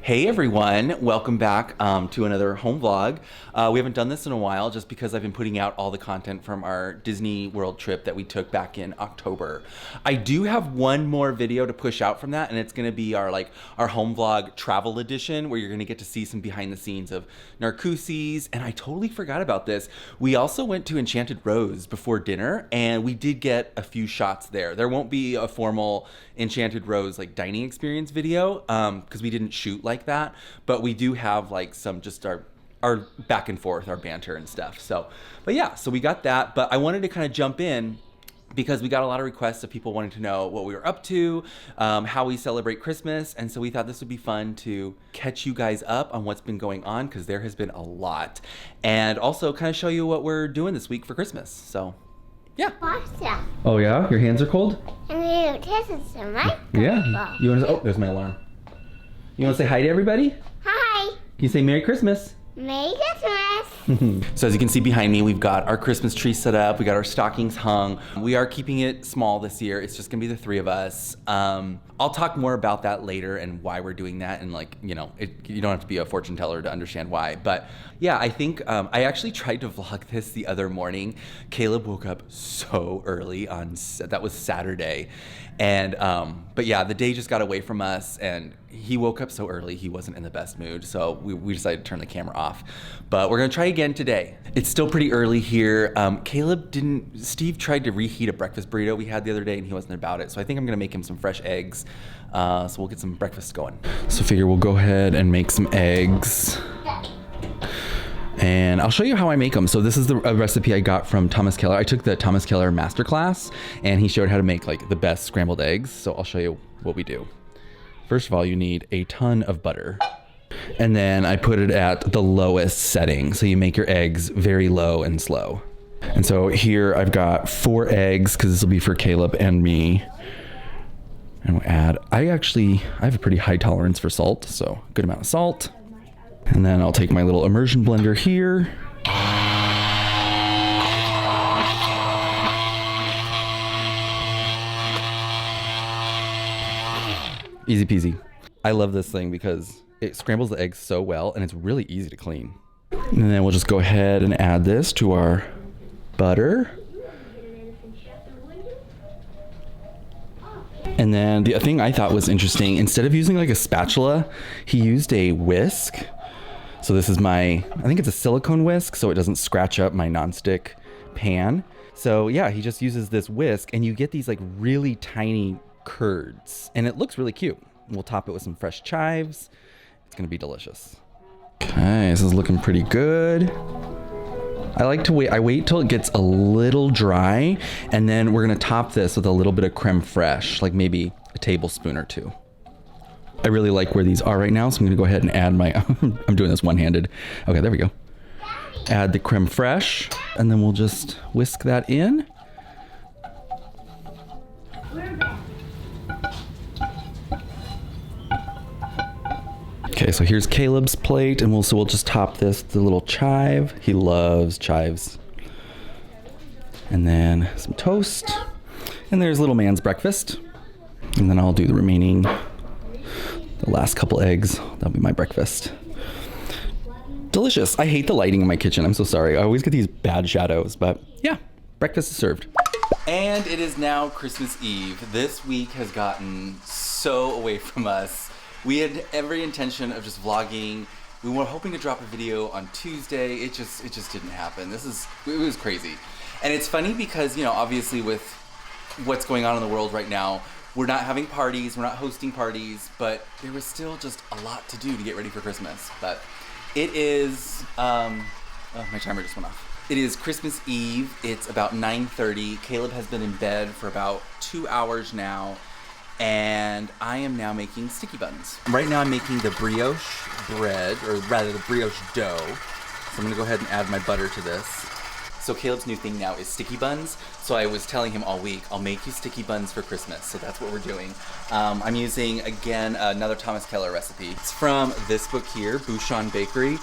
Hey everyone, welcome back to another home vlog. We haven't done this in a while just because I've been putting out all the content from our Disney World trip that we took back in October. I do have one more video to push out from that, and it's gonna be our home vlog travel edition, where you're gonna get to see some behind the scenes of Narcoossee's. And I totally forgot about this. We also went to Enchanted Rose before dinner, and we did get a few shots there. There won't be a formal Enchanted Rose dining experience video because we didn't shoot like that, but we do have some just our back and forth, our banter and stuff. So we got that, but I wanted to kind of jump in because we got a lot of requests of people wanting to know what we were up to, how we celebrate Christmas, and so we thought this would be fun to catch you guys up on what's been going on, because there has been a lot, and also kind of show you what we're doing this week for Christmas. So yeah. Pasta. Oh yeah? Your hands are cold? And you tasted some, right? Yeah. You want to? Oh, there's my alarm. You want to say hi to everybody? Hi. Can you say Merry Christmas? Merry Christmas. So as you can see behind me, we've got our Christmas tree set up. We got our stockings hung. We are keeping it small this year. It's just gonna be the three of us. I'll talk more about that later and why we're doing that. And you don't have to be a fortune teller to understand why. But yeah, I think I actually tried to vlog this the other morning. Caleb woke up so early that was Saturday. And, but yeah, the day just got away from us, and he woke up so early, he wasn't in the best mood. So we decided to turn the camera off, but we're gonna try again today. It's still pretty early here. Steve tried to reheat a breakfast burrito we had the other day, and he wasn't about it. So I think I'm gonna make him some fresh eggs. So we'll get some breakfast going. So figure we'll go ahead and make some eggs. And I'll show you how I make them. So this is a recipe I got from Thomas Keller. I took the Thomas Keller masterclass, and he showed how to make the best scrambled eggs. So I'll show you what we do. First of all, you need a ton of butter. And then I put it at the lowest setting. So you make your eggs very low and slow. And so here I've got 4 eggs, because this will be for Caleb and me. And we'll add, I have a pretty high tolerance for salt, so good amount of salt. And then I'll take my little immersion blender here. Easy peasy. I love this thing because it scrambles the eggs so well, and it's really easy to clean. And then we'll just go ahead and add this to our butter. And then the thing I thought was interesting, instead of using a spatula, he used a whisk. So this is I think it's a silicone whisk, so it doesn't scratch up my nonstick pan. So yeah, he just uses this whisk, and you get these really tiny curds, and it looks really cute. We'll top it with some fresh chives. It's gonna be delicious. Okay, this is looking pretty good. I wait till it gets a little dry, and then we're gonna top this with a little bit of creme fraiche, maybe a tablespoon or 2. I really like where these are right now, so I'm gonna go ahead and add I'm doing this one-handed. Okay, there we go. Add the creme fraiche, and then we'll just whisk that in. Okay, so here's Caleb's plate, and we'll just top this with a little chive. He loves chives. And then some toast. And there's little man's breakfast. And then I'll do the last couple eggs. That'll be my breakfast. Delicious. I hate the lighting in my kitchen. I'm so sorry. I always get these bad shadows, but yeah, breakfast is served. And it is now Christmas Eve. This week has gotten so away from us. We had every intention of just vlogging. We were hoping to drop a video on Tuesday. It just didn't happen. It was crazy. And it's funny because, obviously with what's going on in the world right now, we're not having parties, we're not hosting parties, but there was still just a lot to do to get ready for Christmas. But it is, my timer just went off. It is Christmas Eve. It's about 9:30. Caleb has been in bed for about 2 hours now, and I am now making sticky buns. Right now I'm making the brioche bread, or rather the brioche dough. So I'm gonna go ahead and add my butter to this. So Caleb's new thing now is sticky buns. So I was telling him all week, I'll make you sticky buns for Christmas. So that's what we're doing. I'm using, again, another Thomas Keller recipe. It's from this book here, Bouchon Bakery.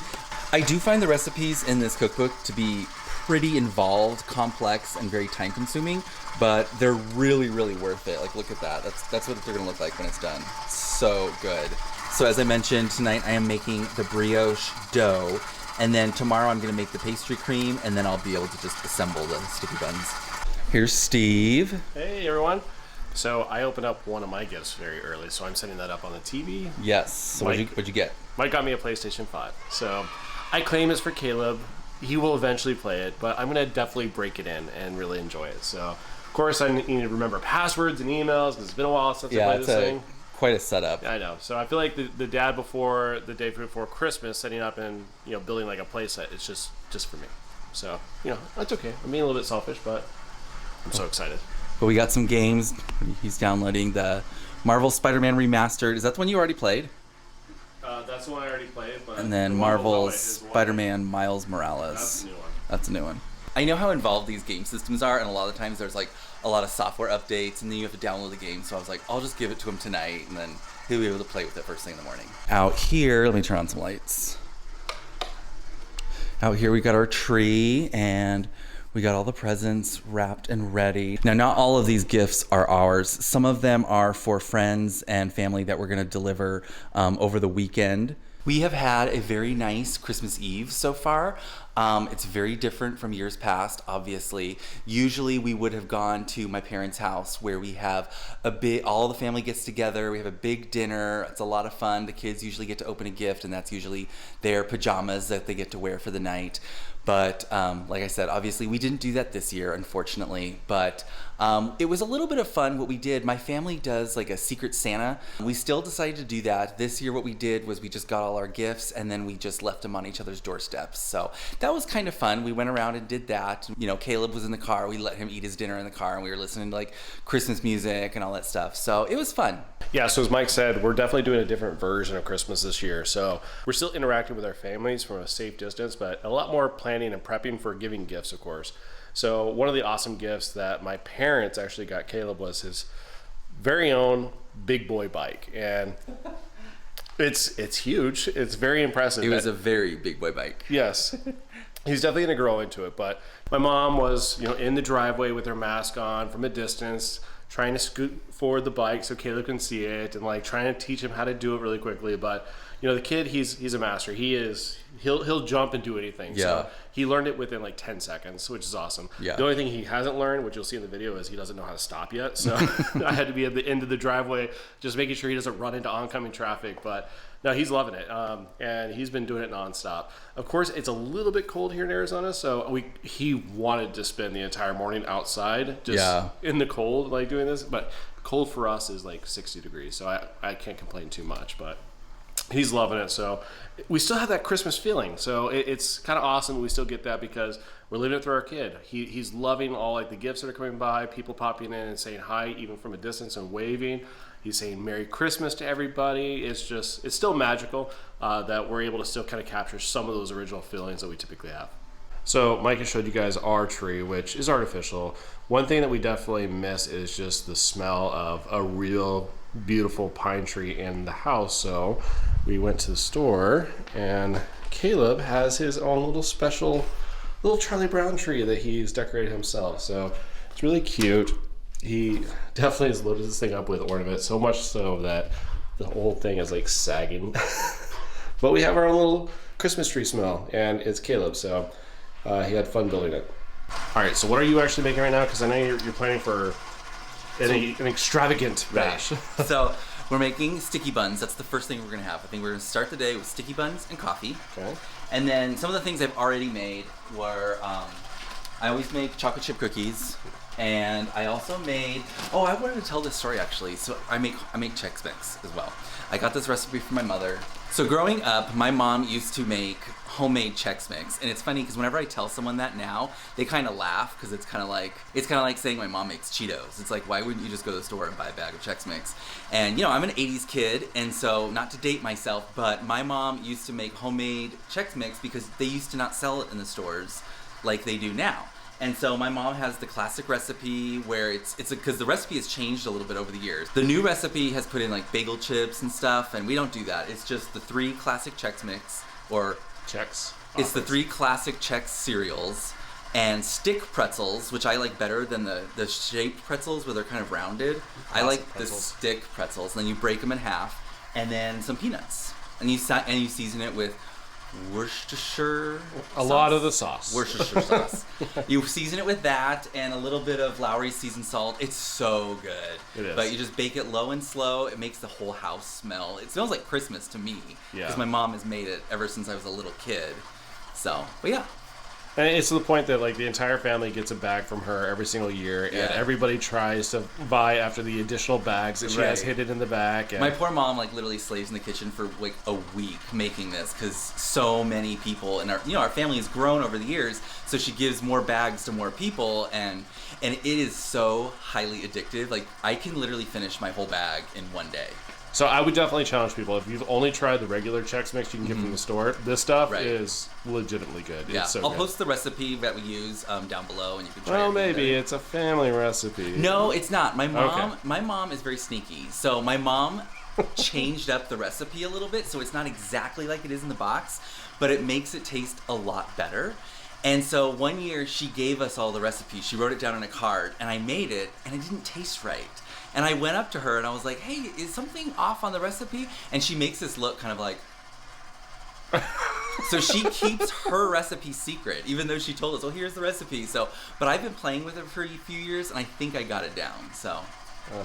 I do find the recipes in this cookbook to be pretty involved, complex, and very time consuming, but they're really, really worth it. Look at that. That's what they're gonna look like when it's done. So good. So as I mentioned, tonight I am making the brioche dough, and then tomorrow I'm gonna make the pastry cream, and then I'll be able to just assemble the sticky buns. Here's Steve. Hey everyone. So I opened up one of my gifts very early, so I'm setting that up on the TV. Yes. So what'd you get? Mike got me a PlayStation 5. So I claim it's for Caleb. He will eventually play it, but I'm gonna definitely break it in and really enjoy it. So of course I need to remember passwords and emails because it's been a while since I played this thing. Quite a setup. I know. So I feel like the day before Christmas, setting up and building like a play set is just for me. So that's okay. I'm being a little bit selfish, but I'm so excited. But we got some games. He's downloading the Marvel Spider-Man Remastered. Is that the one you already played? That's the one I already played. But and then Marvel's Spider-Man Miles Morales. That's a new one. That's a new one. I know how involved these game systems are, and a lot of times there's like a lot of software updates, and then you have to download the game. So I was like, I'll just give it to him tonight, and then he'll be able to play with it first thing in the morning. Out here, let me turn on some lights. Out here we got our tree, and we got all the presents wrapped and ready. Now, not all of these gifts are ours. Some of them are for friends and family that we're gonna deliver over the weekend. We have had a very nice Christmas Eve so far. It's very different from years past, obviously. Usually we would have gone to my parents' house where we have all the family gets together, we have a big dinner, it's a lot of fun. The kids usually get to open a gift, and that's usually their pajamas that they get to wear for the night. But like I said, obviously we didn't do that this year, unfortunately, but it was a little bit of fun what we did. My family does like a Secret Santa. We still decided to do that. This year what we did was we just got all our gifts and then we just left them on each other's doorsteps. So that was kind of fun. We went around and did that. Caleb was in the car. We let him eat his dinner in the car, and we were listening to like Christmas music and all that stuff. So it was fun. Yeah, so as Mike said, we're definitely doing a different version of Christmas this year. So we're still interacting with our families from a safe distance, but a lot more planning and prepping for giving gifts, of course. So one of the awesome gifts that my parents actually got Caleb was his very own big boy bike. And it's huge. It's very impressive. It was a very big boy bike. Yes. He's definitely going to grow into it. But my mom was, in the driveway with her mask on from a distance, trying to scoot forward the bike so Caleb can see it, and like trying to teach him how to do it really quickly. But the kid, he's a master. He'll jump and do anything. Yeah. So he learned it within like 10 seconds, which is awesome. Yeah. The only thing he hasn't learned, which you'll see in the video, is he doesn't know how to stop yet. So I had to be at the end of the driveway, just making sure he doesn't run into oncoming traffic. But no, he's loving it, and he's been doing it nonstop. Of course, it's a little bit cold here in Arizona, so he wanted to spend the entire morning outside, just in the cold, like doing this. But cold for us is like 60 degrees, so I can't complain too much. But he's loving it, so we still have that Christmas feeling. So it's kind of awesome. We still get that because we're living it through our kid. He's loving all like the gifts that are coming by, people popping in and saying hi, even from a distance, and waving. He's saying Merry Christmas to everybody. It's still magical that we're able to still kind of capture some of those original feelings that we typically have. So Mike has showed you guys our tree, which is artificial. One thing that we definitely miss is just the smell of a real beautiful pine tree in the house. So we went to the store, and Caleb has his own little special little Charlie Brown tree that he's decorated himself. So it's really cute. He definitely has loaded this thing up with ornaments, so much so that the whole thing is like sagging. But we have our own little Christmas tree smell, and it's Caleb, so he had fun building it. All right, so what are you actually making right now? Because I know you're planning for an extravagant bash. So we're making sticky buns. That's the first thing we're gonna have. I think we're gonna start the day with sticky buns and coffee. Okay. And then some of the things I've already made were, I always make chocolate chip cookies. And I also made, I wanted to tell this story actually. So I make Chex Mix as well. I got this recipe from my mother. So growing up, my mom used to make homemade Chex Mix, and it's funny because whenever I tell someone that now, they kind of laugh because it's kind of like saying my mom makes Cheetos. It's like, why wouldn't you just go to the store and buy a bag of Chex Mix? And I'm an 80s kid, and so not to date myself, but my mom used to make homemade Chex Mix because they used to not sell it in the stores like they do now. And so my mom has the classic recipe where it's because the recipe has changed a little bit over the years. The new recipe has put in like bagel chips and stuff, and we don't do that. It's just the 3 classic Chex Mix, or Chex. It's the 3 classic Chex cereals and stick pretzels, which I like better than the shaped pretzels where they're kind of rounded. I like the stick pretzels, and then you break them in half. and then some peanuts. And you season it with Worcestershire A lot of the sauce. Worcestershire sauce. You season it with that and a little bit of Lowry's seasoned salt. It's so good. It is. But you just bake it low and slow. It makes the whole house smell. It smells like Christmas to me. Yeah. Because my mom has made it ever since I was a little kid. So, but yeah. And it's to the point that like the entire family gets a bag from her every single year, and everybody tries to buy after the additional bags that she has hidden in the back. And my poor mom like literally slaves in the kitchen for like a week making this because so many people and our family has grown over the years, so she gives more bags to more people, and it is so highly addictive. Like I can literally finish my whole bag in one day. So I would definitely challenge people, if you've only tried the regular Chex Mix you can get from the store, this stuff is legitimately good. Yeah, it's so I'll good. post the recipe that we use down below, and you can try it. Well, maybe it's a family recipe. No, it's not. My mom is very sneaky. So my mom changed up the recipe a little bit, so it's not exactly like it is in the box, but it makes it taste a lot better. And so one year she gave us all the recipes. She wrote it down on a card, and I made it, and it didn't taste right. And I went up to her and I was like, hey, is something off on the recipe? And she makes this look kind of like... So she keeps her recipe secret, even though she told us, oh, here's the recipe. So, but I've been playing with it for a few years, and I think I got it down. So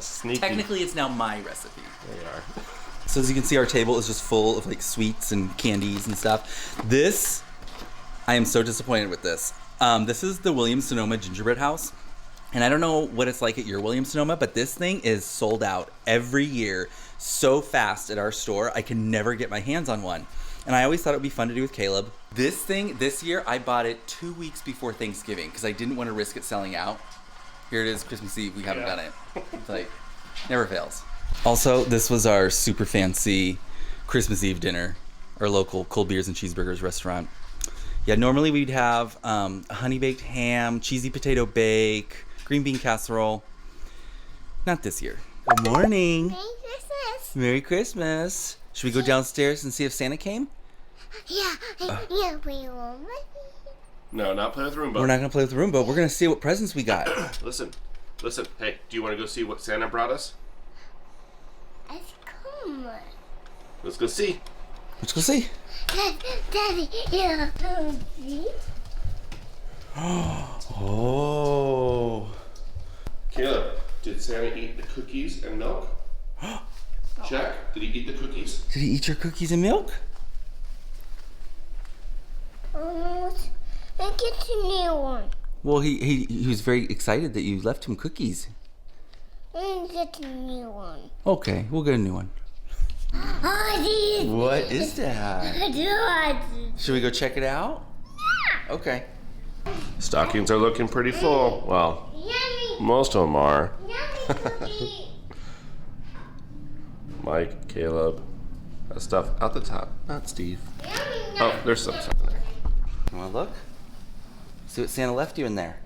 sneaky. Technically, it's now my recipe. There you are. So as you can see, our table is just full of like sweets and candies and stuff. This, I am so disappointed with this. This is the Williams-Sonoma gingerbread house. And I don't know what it's like at your Williams-Sonoma, but this thing is sold out every year so fast at our store. I can never get my hands on one. And I always thought it would be fun to do with Caleb. This thing, this year, I bought it 2 weeks before Thanksgiving because I didn't want to risk it selling out. Here it is, Christmas Eve. We haven't done it. It's like, never fails. Also, this was our super fancy Christmas Eve dinner, our local Cold Beers and Cheeseburgers restaurant. Yeah, normally we'd have a honey-baked ham, cheesy potato bake, green bean casserole. Not this year. Good morning. Merry Christmas. Merry Christmas. Should we go downstairs and see if Santa came? Yeah, we will. No, not play with Roomba. We're not going to play with the Roomba. We're going to see what presents we got. Listen. Hey, do you want to go see what Santa brought us? Come on. Let's go see. Let's go see. Daddy, yeah. Oh. Caleb, did Santa eat the cookies and milk? Check. Did he eat the cookies? Did he eat your cookies and milk? Almost. I get a new one. Well, he was very excited that you left him cookies. I get a new one. Okay, we'll get a new one. Oh, What is that? yeah. Should we go check it out? Okay. Stockings are looking pretty full. Well, Yummy. most of them are. Yummy cookie. Mike, Caleb, that stuff out the top. Not Steve. Yummy. Oh, there's some stuff in there. You want to look? See what Santa left you in there.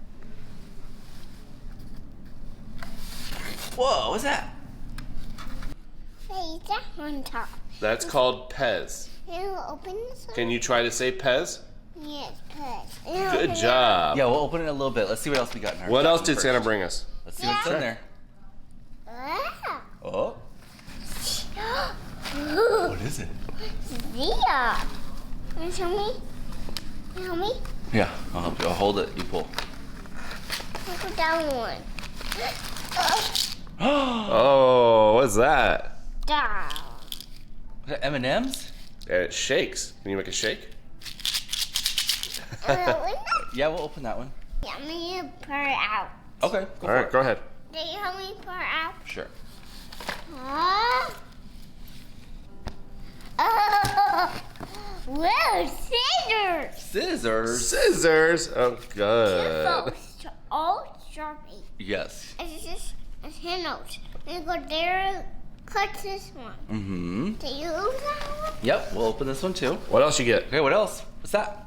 Whoa, what's that? Hey, that on top. That's called Pez. You open this one? Can you try to say Pez? Yes, please. Good job. Yeah, we'll open it in a little bit. Let's see what else we got in our What else stocking did Santa first. bring us? Let's see what's in there. Wow. Oh, what is it? Zia. Can you show me? Can you help me? Yeah, I'll help you. I'll hold it. You pull. Look at that one. Oh, what's that? Down. Is that M&M's? And it shakes. Can you make a shake? Yeah, we'll open that one. I'm gonna pour it out. Okay, go All right, go ahead. Do you help me pour it out? Sure. Oh. Oh. Whoa, scissors. Scissors. Oh, good. All Sharpie. Yes. It's just a handles. And go there, cut this one. Mm-hmm. Do you use that one? Yep, we'll open this one too. What else you get? Okay, what else? What's that?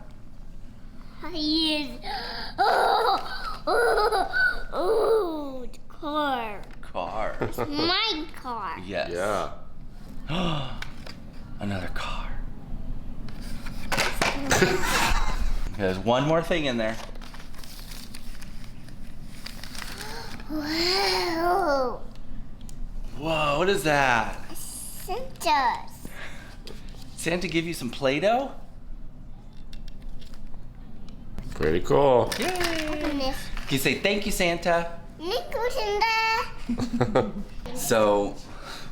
Yes. Oh, the car. Car. My car. Yes. Yeah. Another car. There's one more thing in there. Wow. Whoa, what is that? Santa's. Santa give you some Play-Doh? Pretty cool. Yay! Open this. Can you say thank you, Santa? Nico Santa. So,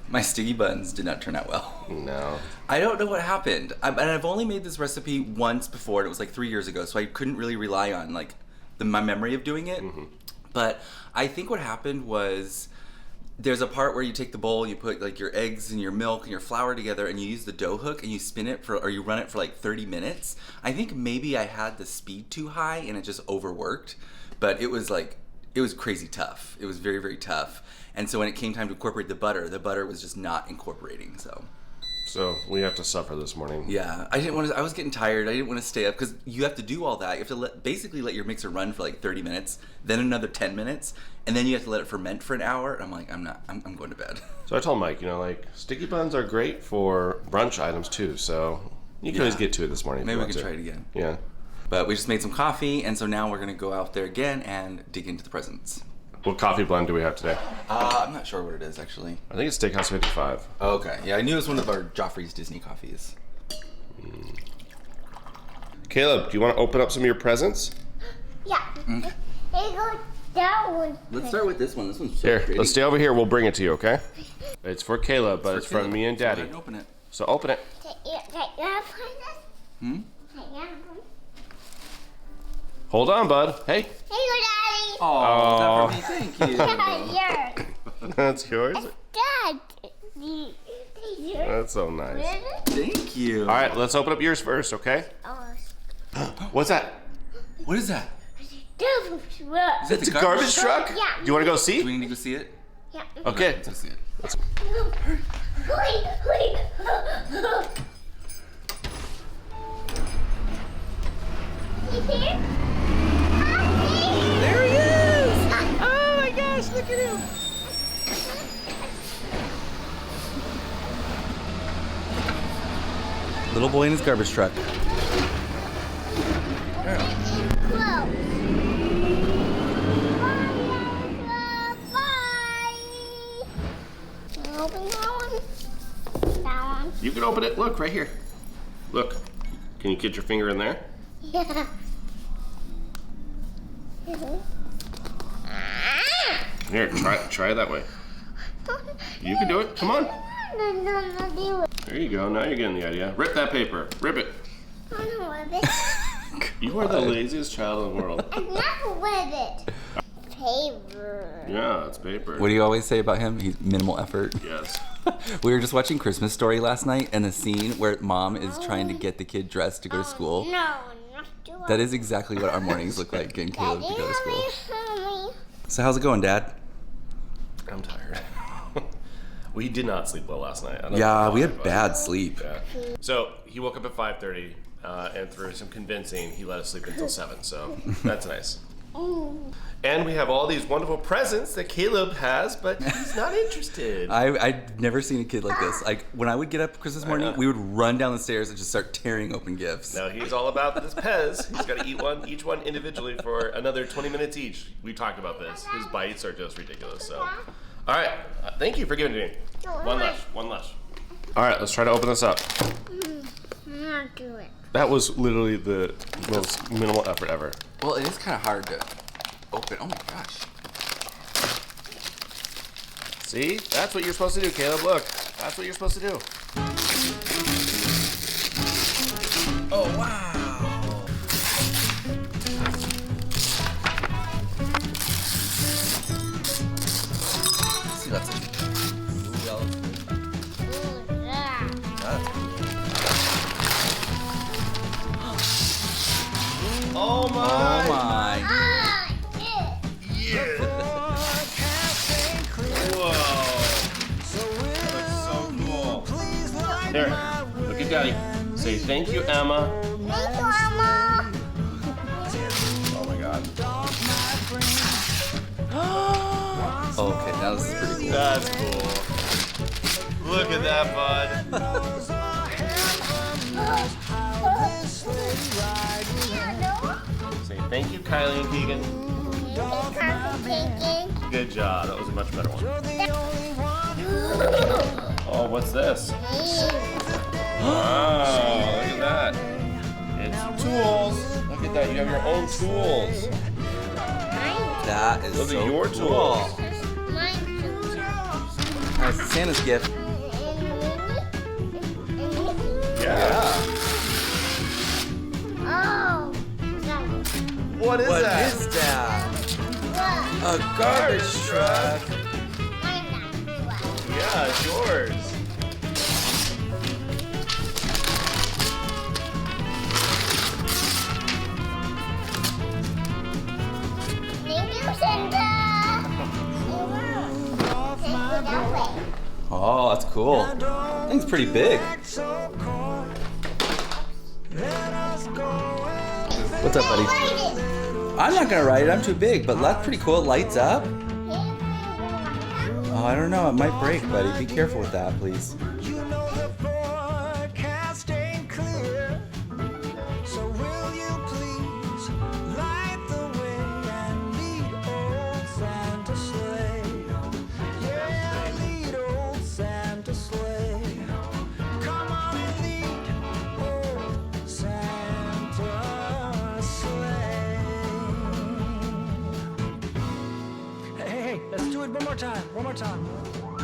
my sticky buns did not turn out well. No. I don't know what happened. And I've only made this recipe once before, and it was like 3 years ago, so I couldn't really rely on like my memory of doing it. Mm-hmm. But I think what happened was there's a part where you take the bowl, you put like your eggs and your milk and your flour together, and you use the dough hook and you spin it or you run it for like 30 minutes. I think maybe I had the speed too high and it just overworked, but it was crazy tough. It was very, very tough. And so when it came time to incorporate the butter was just not incorporating, So we have to suffer this morning. yeah, I was getting tired. I didn't want to stay up because you have to do all that. You have to basically let your mixer run for like 30 minutes, then another 10 minutes, and then you have to let it ferment for an hour. And I'm like, I'm going to bed. So I told Mike, like sticky buns are great for brunch items too. So you can always get to it this morning. Maybe we can try it again. Yeah. But we just made some coffee, and so now we're going to go out there again and dig into the presents. What coffee blend do we have today? I'm not sure what it is, actually. I think it's Steakhouse 55. Oh, okay. Yeah, I knew it was one of our Joffrey's Disney coffees. Caleb, do you want to open up some of your presents? Yeah. There goes that one. Let's start with this one. This one's so Here, pretty. let's stay over here. We'll bring it to you, okay? It's for Caleb, but it's from Caleb. me and Go ahead Daddy. and open it. So open it. Hmm? Hold on, bud. Hey. Here you go, Oh, is that for me? Thank you. Daddy. Yours. That's yours? Dad. That's so nice. Thank you. All right, let's open up yours first, okay? What's that? What is that? Double truck. Is that It's a garbage truck? Yeah. Do you want to go Do see? we need to go see it? Yeah. Okay. Let's go see it. He's here? There he is! Oh my gosh, look at him! Little boy in his garbage truck. Open that one. That one. You can open it. Look, right here. Look. Can you get your finger in there? Yeah. Here, try it that way. You can do it. Come on. No. There you go. Now you're getting the idea. Rip that paper. Rip it. I'm not with it. You are the laziest child in the world. I'm not with it. Paper. Yeah, it's paper. What do you always say about him? He's minimal effort. Yes. We were just watching Christmas Story last night, and the scene where mom is trying to get the kid dressed to go to school. No, not do it. That is exactly what our mornings look like, getting Caleb to go to school. Mommy. So how's it going, Dad? I'm tired. We did not sleep well last night. I don't know Yeah, why, we had but- bad sleep. Yeah. So he woke up at 5:30, and through some convincing, he let us sleep until 7. So that's nice. And we have all these wonderful presents that Caleb has, but he's not interested. I've never seen a kid like this. Like, when I would get up Christmas morning, know. we would run down the stairs and just start tearing open gifts. Now he's all about this Pez. He's got to eat each one individually for another 20 minutes each. We talked about this. His bites are just ridiculous. So, all right, thank you for giving it to me. One less. All right, let's try to open this up. I'm not doing it. That was literally the most minimal effort ever. Well, it is kind of hard to open. Oh my gosh. See, that's what you're supposed to do, Caleb. Look, that's what you're supposed to do. Oh, wow. See, that's it. Well, Ooh, yeah. that's Oh Oh my. Ah, yeah. Whoa. That's so cool. There, look at Daddy. Say thank you, Emma. Thank you, Mama. Oh my God. Okay, now this is pretty cool. That's cool. Look at that, bud. Say thank you, Kylie and Keegan. Good job. That was a much better one. Oh, what's this? Wow, look at that. It's tools. Look at that. You have your own tools. That is Those so are your cool. tools. That's Santa's gift. Yeah. Oh. What is What that? is that? Look. A garbage truck. Yeah, it's yours. Thank you, Santa. Oh, that's cool. Thing's pretty big. What's up, buddy? I'm not gonna ride it. I'm too big, but that's pretty cool. It lights up. Oh, I don't know. It might break, buddy. Be careful with that, please. Hey, let's do it one more time.